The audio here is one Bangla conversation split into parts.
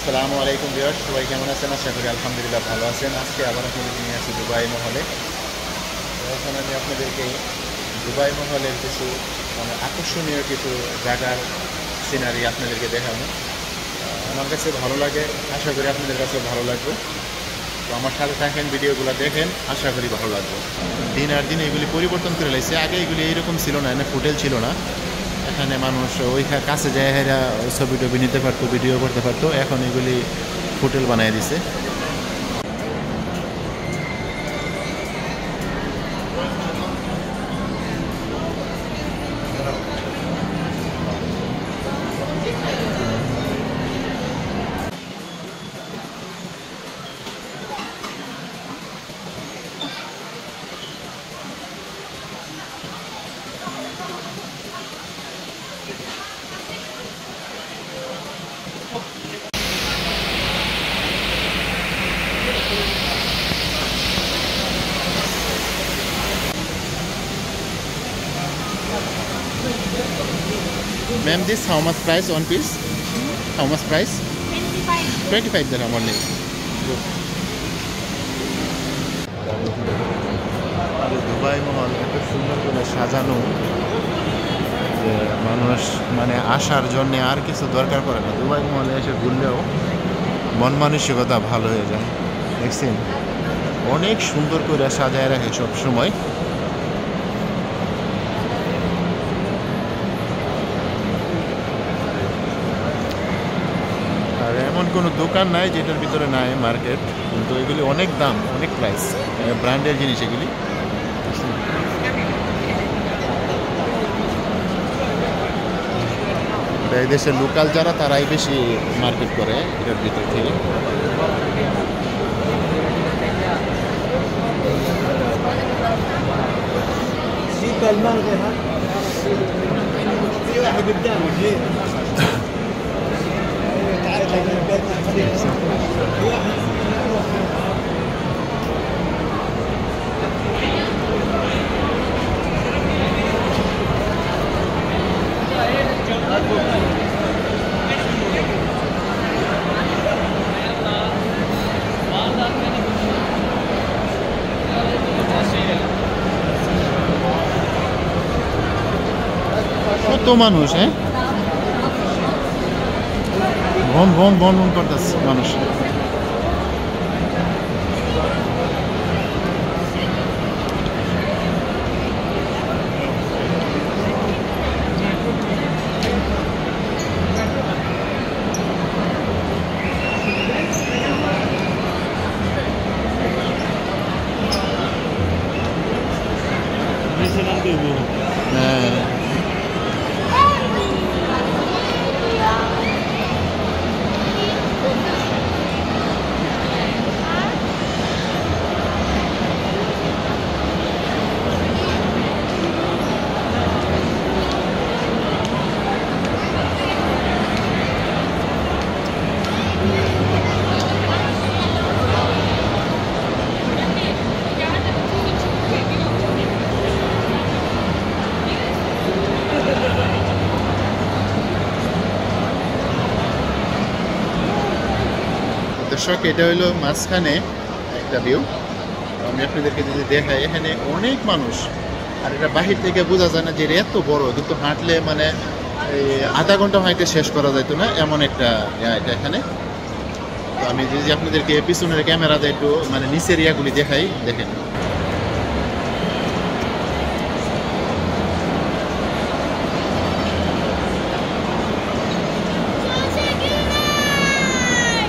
আসসালামু আলাইকুম ভিউয়ার্স, সবাই কেমন আছেন? আশা করি আলহামদুলিল্লাহ ভালো আছেন। আজকে আবার আপনাদের নিয়ে আসি দুবাই মহলে। এখন আমি আপনাদেরকে দুবাই মহলের কিছু আকর্ষণীয় কিছু জায়গার সিনারি আপনাদেরকে দেখাবো। আমার কাছে ভালো লাগে, আশা করি আপনাদের কাছেও ভালো লাগবে। তো আমার সাথে থাকেন, ভিডিওগুলো দেখেন, আশা করি ভালো লাগবে। দিন আর দিন এগুলি পরিবর্তন করে লাগছে। আগে এগুলি এইরকম ছিল না, হোটেল ছিল না। এখানে মানুষ ওই কাছে যায় হেরা ছবি টবি নিতে পারতো, ভিডিও করতে পারতো। এখন এগুলি হোটেল বানিয়ে দিছে। Ma'am, this how much price one piece? How much price? 25 dirham only. Dubai মহল এত সুন্দর করে সাজানো যে মানুষ আসার জন্য আর কিছু দরকার পড়ে না। দুবাই মহলে এসে ঘুরলেও মন মানসিকতা ভালো হয়ে যায়। দেখছেন অনেক সুন্দর করে সাজায় রাখে সব সময়। আর এমন কোনো দোকান নাই যেটার ভিতরে নাই মার্কেট, কিন্তু এগুলি অনেক দাম, অনেক প্রাইস, ব্র্যান্ডের জিনিস এগুলি। এই দেশের লোকাল যারা, তারাই বেশি মার্কেট করে এটার ভিতর থেকে। কত মানুষ, ভন ভন ভন ভন করতেছে মানুষ। দর্শক, এটা হইলো মাঝখানে একটা ভিউ। আমি আপনাদেরকে যদি দেখাই, এখানে অনেক মানুষ। আর এটা বাহির থেকে বোঝা যায় না যে এটা এত বড়, কিন্তু হাঁটলে আধা ঘন্টা হয়তো শেষ করা যাইতো না, এমন একটা এটা এখানে। তো আমি যদি আপনাদেরকে পিছনের ক্যামেরাতে একটু নিচের ইয়াগুলি দেখাই, দেখেন।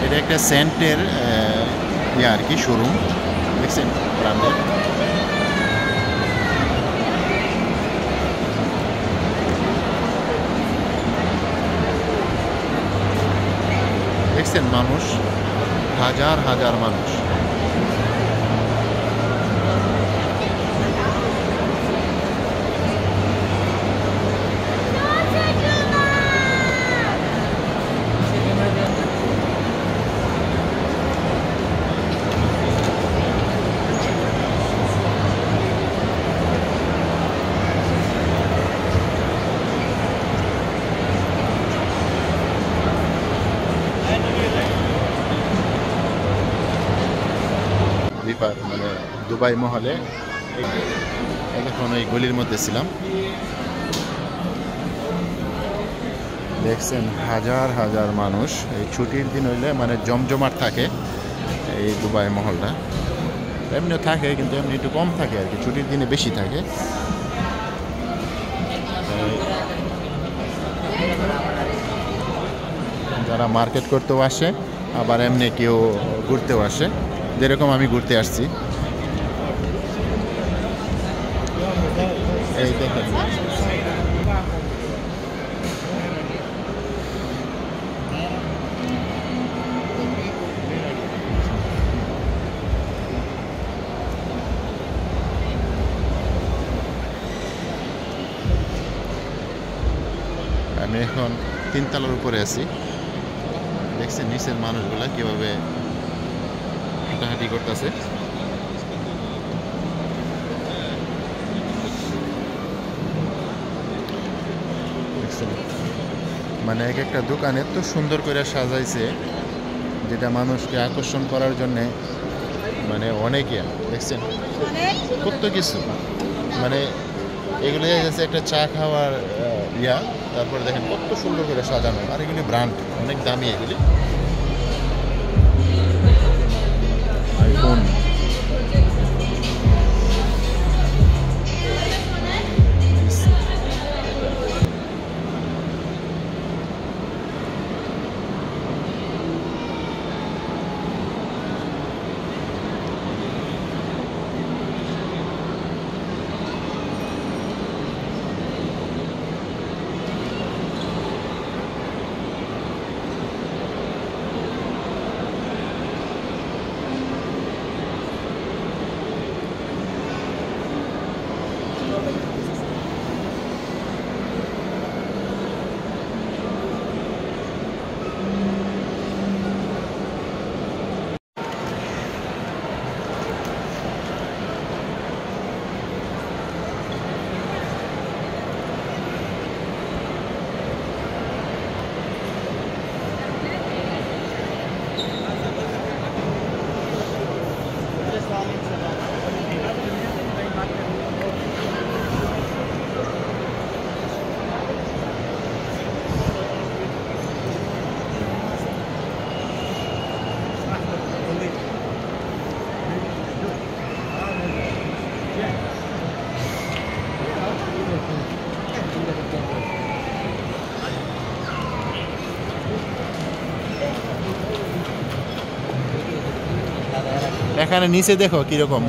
এটা একটা সেন্টের আর কি শোরুম, দেখছেন ব্র্যান্ডের। দেখছেন মানুষ, হাজার হাজার মানুষ। খলিফার মানে দুবাই মহলে এখন ওই গলির মধ্যে ছিলাম। দেখছেন হাজার হাজার মানুষ, এই ছুটির দিন হইলে মানে জমজমাট থাকে এই দুবাই মহলটা। এমনিও থাকে কিন্তু এমনি একটু কম থাকে আর কি, ছুটির দিনে বেশি থাকে। যারা মার্কেট করতেও আসে, আবার এমনি কেউ ঘুরতেও আসে, যেরকম আমি ঘুরতে আসছি। এই দেখেন আমি এখন 3 তলার উপরে আছি। দেখছেন নিচের মানুষগুলা কিভাবে হাঁটাহাঁটি করতেছে। মানে এক একটা দোকান এত সুন্দর করে সাজাইছে যেটা মানুষকে আকর্ষণ করার জন্যে, মানে অনেকে দেখছেন কত কিছু, মানে এগুলো যাচ্ছে একটা চা খাওয়ার ইয়া। তারপরে দেখেন কত সুন্দর করে সাজানো, আর এগুলি ব্র্যান্ড অনেক দামি এগুলি। আইফোন এখানে নিচে দেখো কিরকম,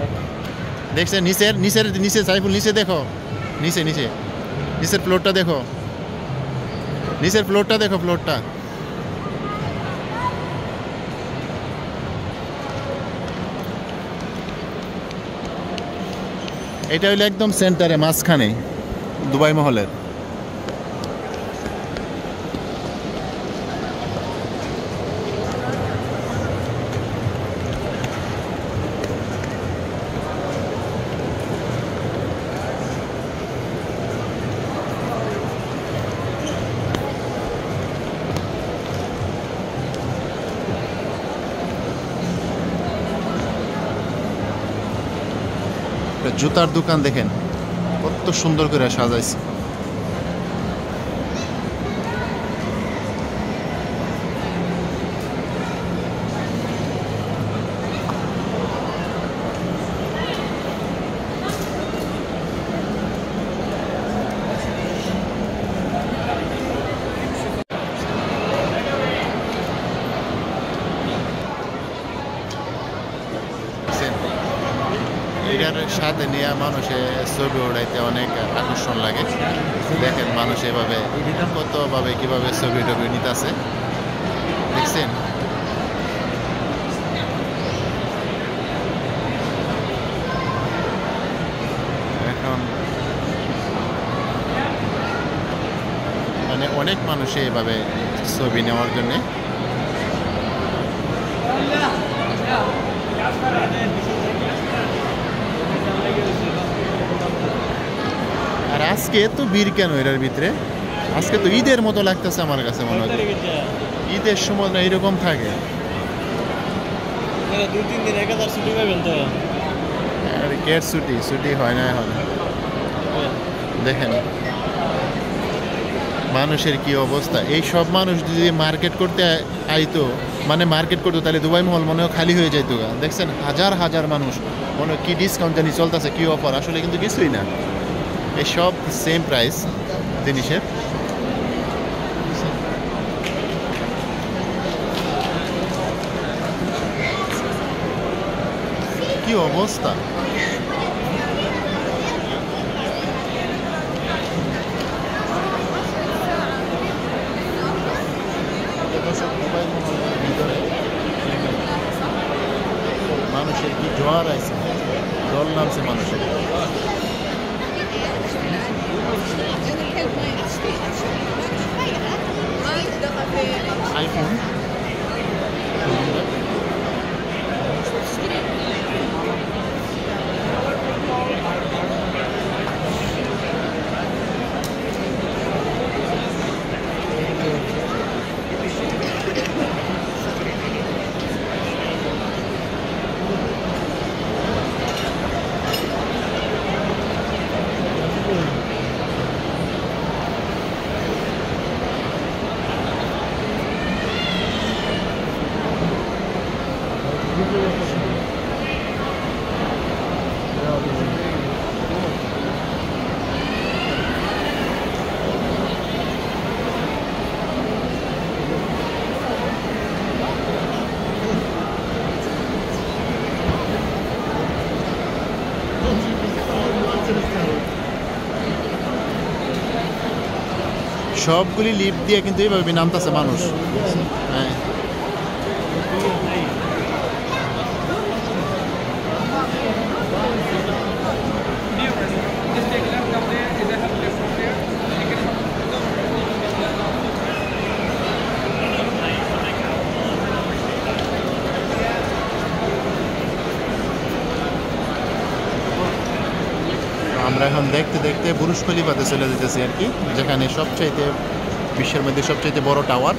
দেখছেন নিচের নিচের নিচে সাইফুল নিচে দেখো, নিচে নিচে নিচের ফ্লোরটা দেখো, নিচের ফ্লোরটা দেখো, ফ্লোরটা এটা হইলো একদম সেন্টারে মাঝখানে দুবাই মহলের। জুতার দোকান দেখেন কত সুন্দর করে সাজাইছে। এটার সাথে নিয়ে মানুষের ছবি ওড়াইতে অনেক আকর্ষণ লাগে। দেখেন মানুষ এভাবে কতভাবে কিভাবে ছবি টবি নিতেছে, দেখছেন। এখন মানে অনেক মানুষ এভাবে ছবি নেওয়ার জন্যে। আর আজকে এত ভিড় কেন এটার ভিতরে? আজকে তো ঈদের মতো লাগতেছে আমার কাছে, মনে হয় ঈদের সময় না এরকম থাকে। 2-3 দিন 1000 ছুটি পাবেন তো আর কের ছুটি হয় না এখন দেখেন মানুষের কি অবস্থা এই সব মানুষ যদি মার্কেট করতে আইতো মানে মার্কেট করতো তাহলে দুবাই মহল মনে হয় খালি হয়ে যাইতো দেখছেন হাজার হাজার মানুষ মনে হয় কি ডিসকাউন্ট জানি চলতেছে কি অফার আসলে কিন্তু কিছুই না এই সব সেম প্রাইস জিনিসের কি অবস্থা মানুষের কি জোয়ার আছে জল নামছে মানুষের আইফোন সবগুলি লিফট দিয়ে কিন্তু এইভাবে নামতেছে মানুষ হ্যাঁ আমরা এখন দেখতে দেখতে বুরুজ খলিফাতে চলে যেতেছি আর কি যেখানে সবচাইতে বিশ্বের মধ্যে সবচাইতে বড় টাওয়ার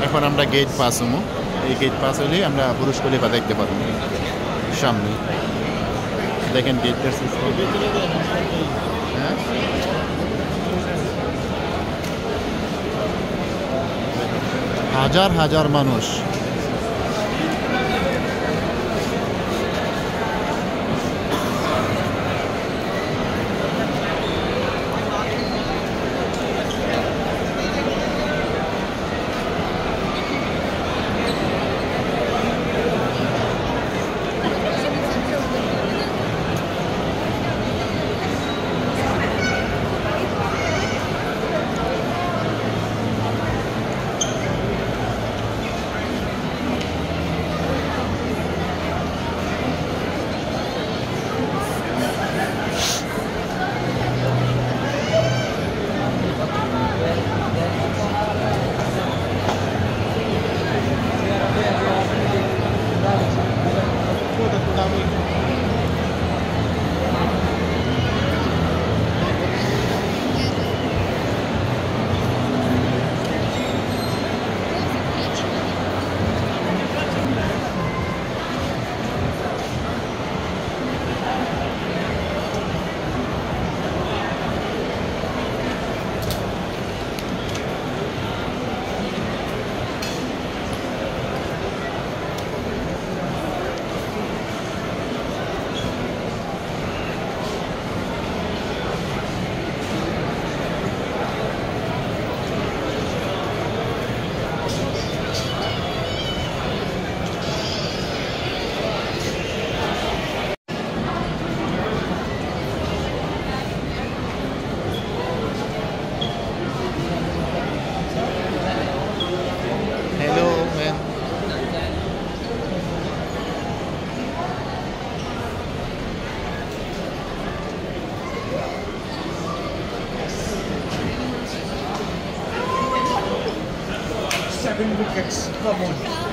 এখন আমরা গেট পাস হবো এই গেট পাস হলেই আমরা বুরুজ খলিফা দেখতে পারবো সামনে দেখেন গেটটার সিস্টেম হ্যাঁ হাজার হাজার মানুষ Wickets, come on.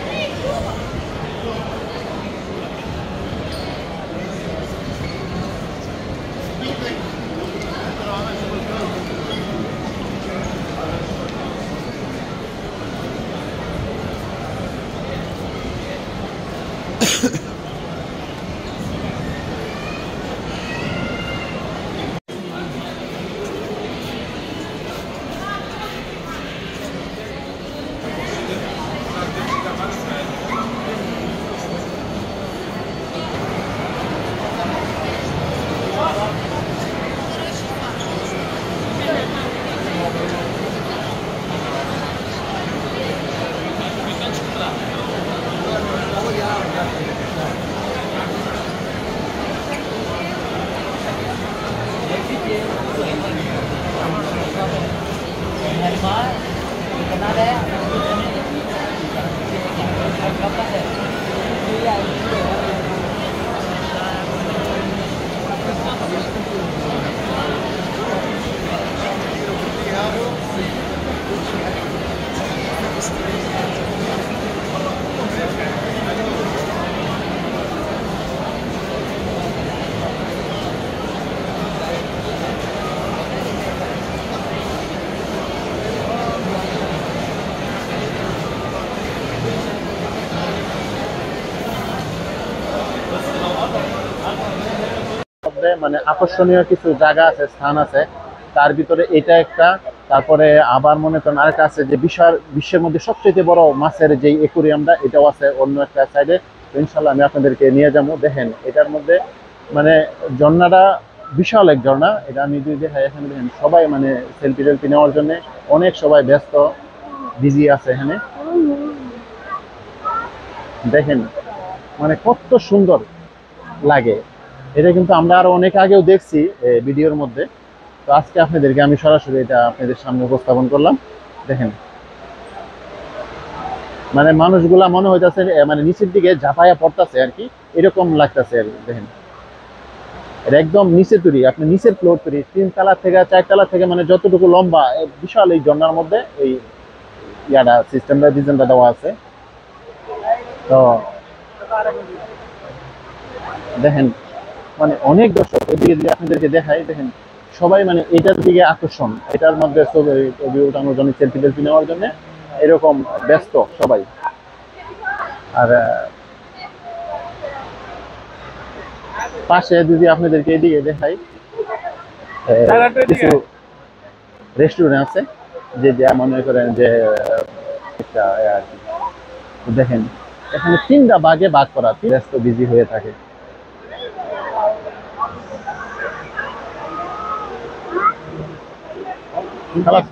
মানে আকর্ষণীয় কিছু জায়গা আছে, স্থান আছে, তার ভিতরে এটা একটা। তারপরে আবার মনে করেন আরেকটা আছে যে বিশ্বের মধ্যে সবচেয়ে বড় মাছের যে একুরিয়ামটা, এটাও আছে অন্য একটা সাইডে। তো ইনশাল্লাহ আমি আপনাদেরকে নিয়ে যাবো। দেখেন এটার মধ্যে মানে ঝর্ণাটা বিশাল এক ঝর্ণা। এটা আমি যদি দেখাই, এখানে দেখেন সবাই মানে সেলফি টেলফি নেওয়ার জন্য অনেক সবাই ব্যস্ত, বিজি আছে এখানে। দেখেন মানে কত সুন্দর লাগে। এটা কিন্তু আমরা আরো অনেক আগেও দেখছি ভিডিওর মধ্যে। তো আজকে আপনাদেরকে আমি সরাসরি এটা আপনাদের সামনে উপস্থাপন করলাম। দেখেন মানে মানুষগুলা মনে হইতাছে মানে নিচের দিকে ঝাঁপাইয়া পড়তেছে আর কি, এরকম লাগতেছে আর কি। দেখেন এটা একদম নিচে তৈরি, আপনি নিচের ফ্লোর তৈরি, 3 তলা থেকে 4 তলা থেকে মানে যতটুকু লম্বা বিশাল এই ঝর্ণার মধ্যে এই ইয়াটা সিস্টেমটা ডিজাইনটা দেওয়া আছে। তো দেখেন মানে অনেক দর্শক এদিকে যদি আপনাদেরকে দেখাই, দেখেন সবাই মানে এটার দিকে আকর্ষণ, এটার মধ্যে ছবি ওঠানোর জন্য, সেলফি টেলফি নেওয়ার জন্য এরকম ব্যস্ত সবাই। আর পাশে যদি আপনাদেরকে এদিকে দেখাই, কিছু রেস্টুরেন্ট আছে যে মনে করেন যে একটা আর কি। দেখেন এখানে 3টা ভাগে ভাগ করা, ব্যস্ত বিজি হয়ে থাকে। খালাস